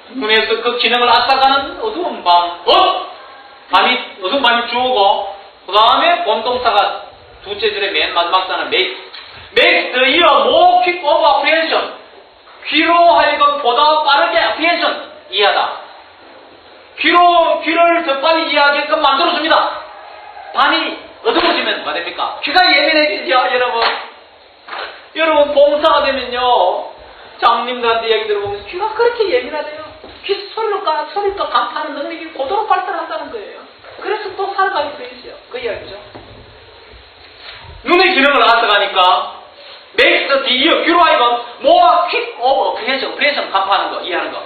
Speaker 1: 눈에서 그 기능을 앗아가는 어두운 밤. 어두운 밤이 주어고, 그 다음에 본동사가 두째 줄의 맨 마지막 단어 makes the ear more quick of apprehension. 귀로 하여금 보다 빠르게 apprehension 이해하다. 귀를 더 빨리 이해하게끔 만들어줍니다. 밤이 어두워지면 뭐가 됩니까? 귀가 예민해지죠, 여러분. 여러분 봉사가 되면요, 장님들한테 얘기 들어보면 귀가 그렇게 예민하대요. 귀 소리로 감파하는 능력이 고도로 발달한다는 거예요. 그래서 또 살아가게 돼 있어요. 그 이야기죠. 눈의 기능을 앗아가니까 makes the ear, 귀로 하여금 more quick of apprehension 감파하는 거, 이해하는 거.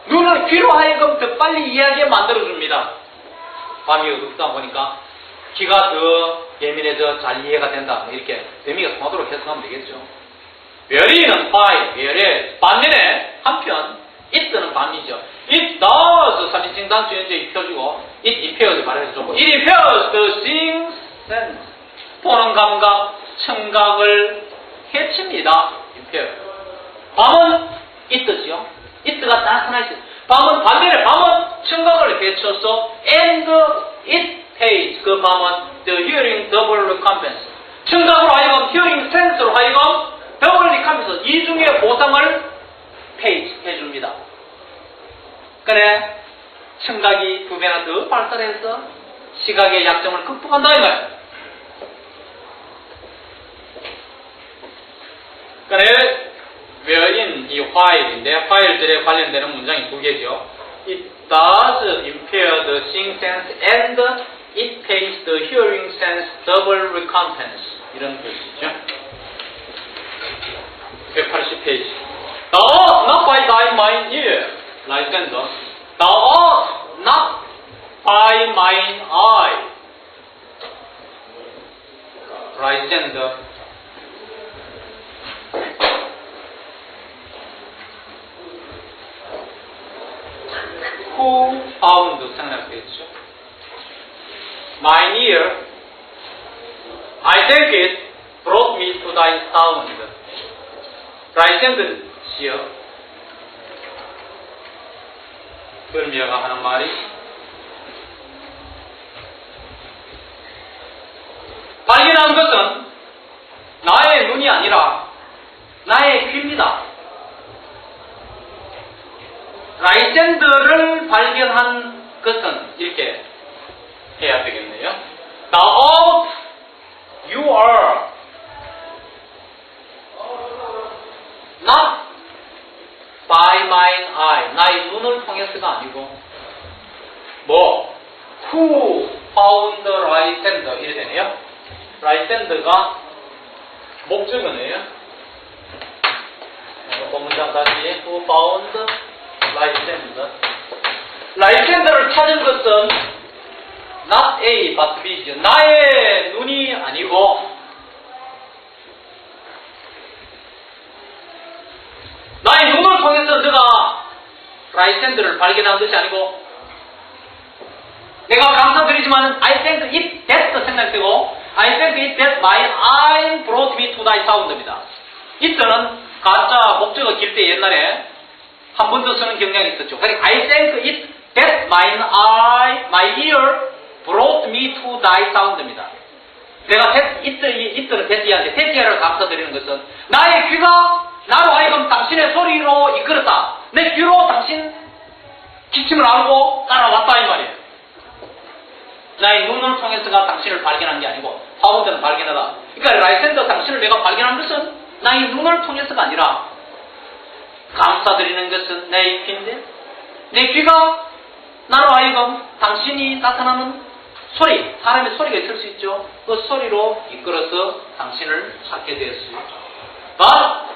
Speaker 1: 눈을 귀로 하여금 더 빨리 이해하게 만들어줍니다. 밤이 어둡다 보니까 귀가 더 예민해져 잘 이해가 된다. 이렇게 의미가 통하도록 해석하면 되겠죠. wherein whereas 반면에 한편 it는 밤이죠. it does 3인칭 단수 현재 입혀주고 it impairs 말해서 좋고 it impairs the seeing sense 보는 감각, 청각을 해칩니다. impair. 밤은 it지요. it가 나타나 있어요. 반면에 밤은 청각을 해쳐서 and it pays 그 밤은 the hearing double recompense. 청각으로 하여금 hearing sense로 하여금 double recompense 이중의 보상을 pays 해줍니다. 그래 청각이 2배나 더 발달해서 시각의 약점을 극복한다 이 말. 그래 wherein 이 while인데 while절에 관련되는 문장이 2개죠. It does impair the seeing sense and it pays the hearing sense double recompense. 이런 뜻이죠. 180페이지. Thou art not by thy mine ear, Lysander. Thou art not by mine eye, Lysander. Who found 생략되죠. Mine ear, I think it brought me to thy sound. 라이센드 씨요. 헐미야가 하는 말이 발견한 것은 나의 눈이 아니라 나의 귀입니다. 라이센드를 발견한 것은 이렇게 해야 되겠네요. Now you are not by mine eye. 나의 눈을 통해서가 아니고 뭐 who found Lysander 이래 되네요. Lysander가 목적어네요. 본문장 다시 who found Lysander. Lysander를 찾은 것은 not A but B죠. 나의 눈이 아니고 나의 눈을 통해서 내가 라이센드를 발견한 것이 아니고 제가 감사드리지만 I thank it that 생략되고 I thank it that my eye brought me to thy sound입니다. it는 가짜 목적어 길 때 옛날에 한 번 더 쓰는 경향이 있었죠. 그러니까 I thank it that my ear brought me to thy sound입니다. 내가 it는 대지한테 대지하를 감사드리는 것은 나의 귀가 나로 하여금 당신의 소리로 이끌었다. 내 귀로 당신 기침을 알고 따라왔다 이 말이에요. 나의 눈을 통해서가 당신을 발견한 게 아니고 파운드는 발견하다. 그러니까 라이센더 당신을 내가 발견한 것은 나의 눈을 통해서가 아니라 감사드리는 것은 내 귀인데 내 귀가 나로 하여금 당신이 나타나는 소리, 사람의 소리가 있을 수 있죠. 그 소리로 이끌어서 당신을 찾게 되었습니다. But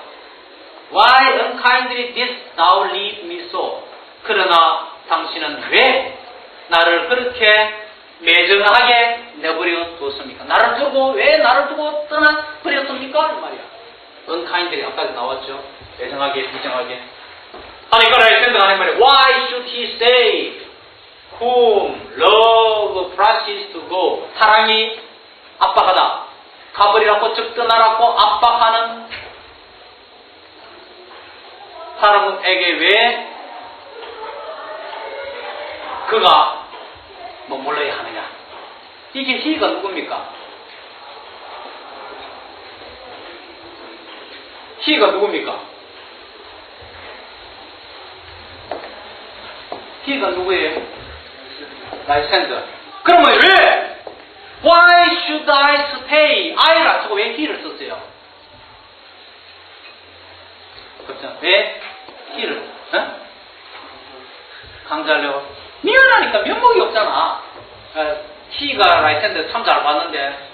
Speaker 1: why unkindly didst thou leave me so? 그러나 당신은 왜 나를 그렇게 매정하게 내버려 두었습니까? 왜 나를 두고 떠나버렸습니까? 이 말이야. unkindly 아까도 나왔죠. 매정하게, 비정하게. 하니까 라이센더가 하는 말이야. Why should he say whom love presses to go? 사랑이 압박하다. 가버리라고 즉 떠나라고 압박하는 사람에게 왜 그가 머물러야 하느냐? 이게 he가 누굽니까? he가 누굽니까? he가 누구예요? 라이센더. 그러면 왜? Why should I stay? I를 안 쓰고 왜 he를 썼어요? 그렇죠? 왜 he를? 강조하려고? 미안하니까 면목이 없잖아. he가 라이센더 참 잘 봤는데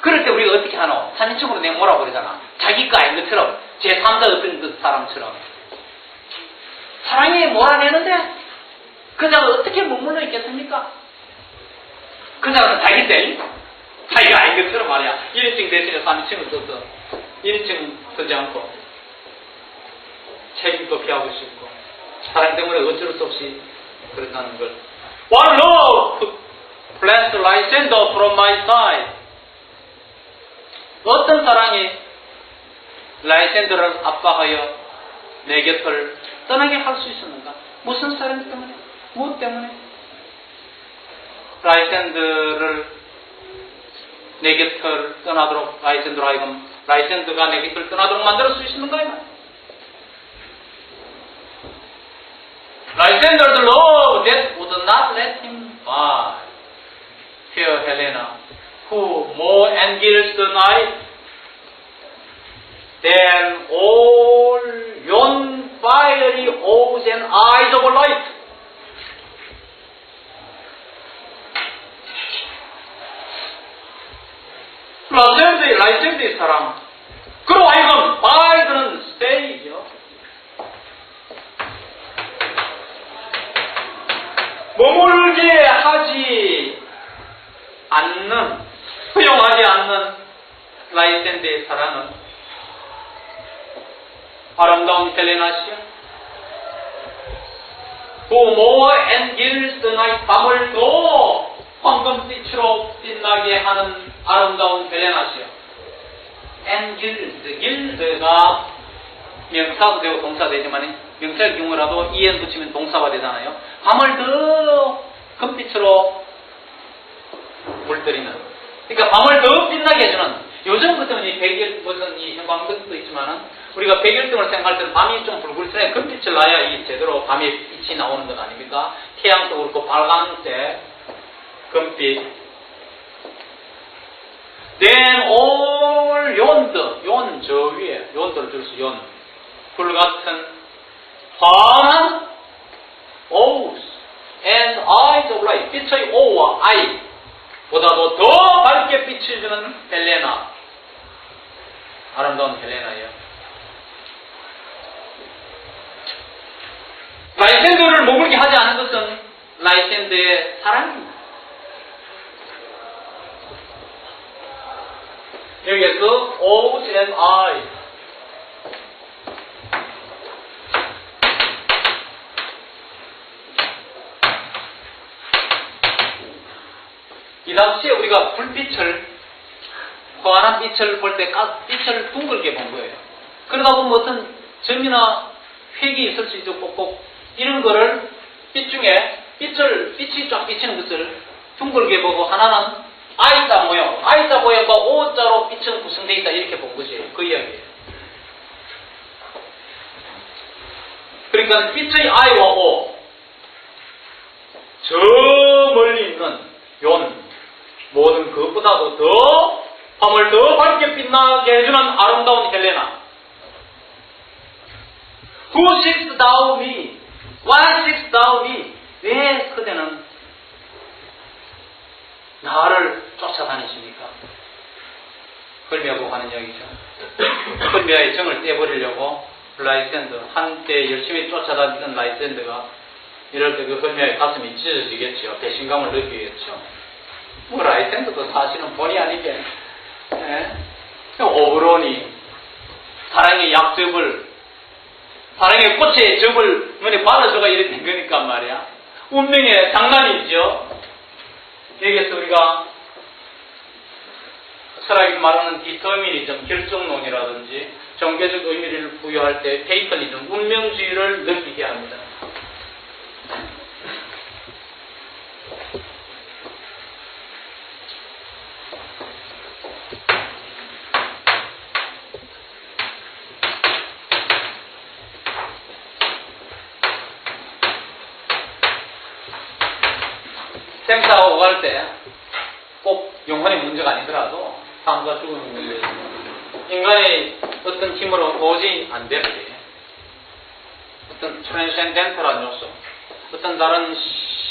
Speaker 1: 그럴 때 우리가 어떻게 하노? 단적으로 내가 뭐라고 그러잖아. 자기가 아닌 것처럼 제3자 어떤 그 사람처럼 사랑에 몰아내는데 그자가 어떻게 머물러 있겠습니까? 그자는 자기인데 자기가 아닌 것처럼 말이야. 1인칭 대신에 3인칭을 써서 1인칭 쓰지 않고 책임도 피하고 싶고 사랑 때문에 어쩔 수 없이 그렇다는 걸. One love blessed Lysander from my side. 어떤 사랑이 라이센더를 압박하여 내 곁을 떠나게 할 수 있었는가? 무슨 사랑 때문에? 무엇 때문에? 라이센더를 내 곁을 떠나도록 라이센더로 하여금 라이센더가 내 곁을 떠나도록 만들 수 있었는가? 이 말. Lysander's love that would not let him by. Here Helena, who more engaged the night than all yon fiery oaths and eyes of light. 라이센더의 사랑. 그로 하여금 바이드는 stay죠. 머물게 하지 않는, 허용하지 않는 라이센더의 사랑은 아름다운 헬레나시야. Who more engilds the night, 밤을 더 황금빛으로 빛나게 하는 아름다운 헬레나시야. engilds가 명사도 되고 동사도 되지만 명사의 경우라도 en 붙이면 동사가 되잖아요. 밤을 더 금빛으로 물들이는. 그러니까 밤을 더 빛나게 해주는. 요즘 같으면 이 백일 무슨 이 형광등도 있지만은 우리가 백일등을 생각할 때는 밤이 좀 불불선해 금빛을 놔야 이 제대로 밤에 빛이 나오는 것 아닙니까? 태양도 그렇고 빨간색 금빛. Then all yonder, yon 저 위에, yonder를 줄여서 yon, 불같은 환한 oaths and eyes of light, 빛의 O와 I 보다도 더 밝게 빛을 주는 헬레나, 아름다운 헬레나예요. 라이센더를 머물게 하지 않은 것은 라이센더의 사랑입니다. 여기에서 oaths and eyes, 우리가 불빛을, 환한 빛을 볼 때 빛을 둥글게 본 거예요. 그러다 보면 어떤 점이나 획이 있을 수 있죠. 꼭꼭 이런 거를 빛 중에 빛이 쫙 비치는 것을 둥글게 보고, 하나는 I자 모형, I자 모형과 O자로 빛은 구성되어 있다, 이렇게 본 것이에요. 그 이야기예요. 그러니까 빛의 I와 O, 저 멀리 있는 연, 모든 그것보다도 더 밤을 더 밝게 빛나게 해주는 아름다운 헬레나. Who seeks thou me? Why seeks thou me? 왜 그대는 나를 쫓아다니십니까? 헐미하고 하는 이야기죠. 헐미아의 정을 떼버리려고 라이샌드, 한때 열심히 쫓아다니던 라이샌드가 이럴 때 그 헐미아의 가슴이 찢어지겠죠. 배신감을 느끼겠죠. 뭐 라이샌드도 사실은 본의 아니게 오브로니 사랑의 약즙을, 사랑의 꽃의 즙을 눈에 받아줘가 이렇게 된 거니까 말이야. 운명의 장난이죠. 여기에서 우리가 철학이 말하는 디터미니즘, 결정론이라든지 종교적 의미를 부여할 때 페이터니즘, 운명주의를 느끼게 합니다. 생사가 오갈 때 꼭 영혼의 문제가 아니더라도 삶과 죽음의 문제가 있습니다. 인간의 어떤 힘으로 오지 안 될 때, 어떤 트랜센덴탈한 요소, 어떤 다른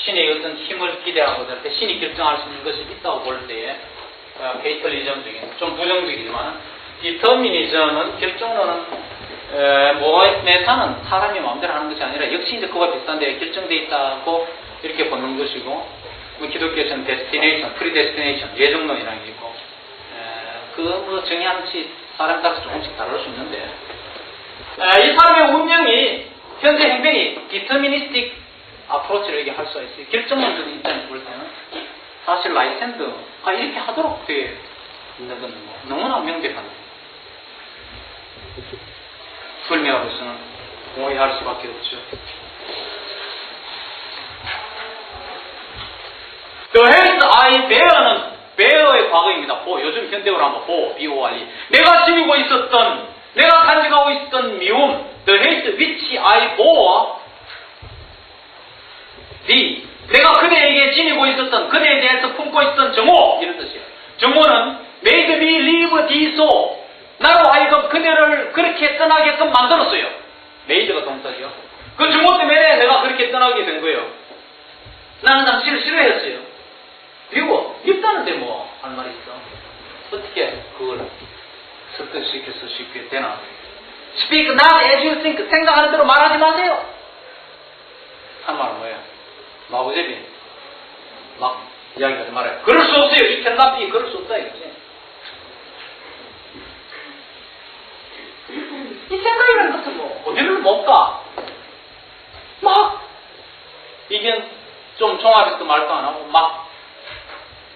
Speaker 1: 신의 어떤 힘을 기대하고 될 때 신이 결정할 수 있는 것이 있다고 볼 때에 페이터리즘적인, 좀 부정적이지만 디터미니즘은, 결정론은 메타는 사람이 마음대로 하는 것이 아니라 역시 이제 그와 비슷한데 결정되어 있다고 이렇게 보는 것이고, 기독교에서는 데스티네이션, 프리데스티네이션, 예정론이라는 게 있고, 그 정의한치 사람 따라서 조금씩 다를 수 있는데, 이 사람의 운명이, 현재 행변이 디터미니스틱 아프로치를 이렇게 할 수가 있어요. 결정론적인 입장에서 볼 때는 사실 라이샌드가 이렇게 하도록 되어 있는 건 너무나 명백한 불명으로서는 오해할 수밖에 없죠. The health I bear는 bear의 과거입니다. 요즘 현대어로 하면 B-O-R-E. 내가 지니고 있었던, 내가 간직하고 있었던 미움, the health which I bore thee. 내가 그대에게 지니고 있었던, 그대에 대해서 품고 있었던 정오, 이런 뜻이에요. 정오는 made me leave thee so. 나로 하여금 그대를 그렇게 떠나게끔 만들었어요. made가 동사죠. 그 정오 때문에 내가 그렇게 떠나게 된 거예요. 나는 당신을 싫어했어요. 그리고 있다는데 뭐 할 말이 있어. 어떻게 그걸 설득시켜서 쉽게 되나. Speak not as you think. 생각하는 대로 말하지 마세요. 한 말은 뭐예요? 마구제비 막 이야기하지 말아요. 그럴 수 없어요. 이 캔답이 그럴 수 없다 이거지. 이 생각이라는 것은 뭐 어디를 못 가. 막 이게 좀 종합해서 말도 안 하고 막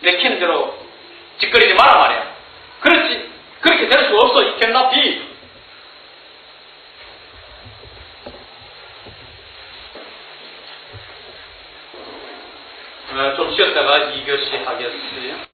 Speaker 1: 내키는 대로 짓거리지 마라 말이야. 그렇지. 그렇게 될 수 없어. 이 캔답이. 좀 쉬었다가 2교시 하겠어요.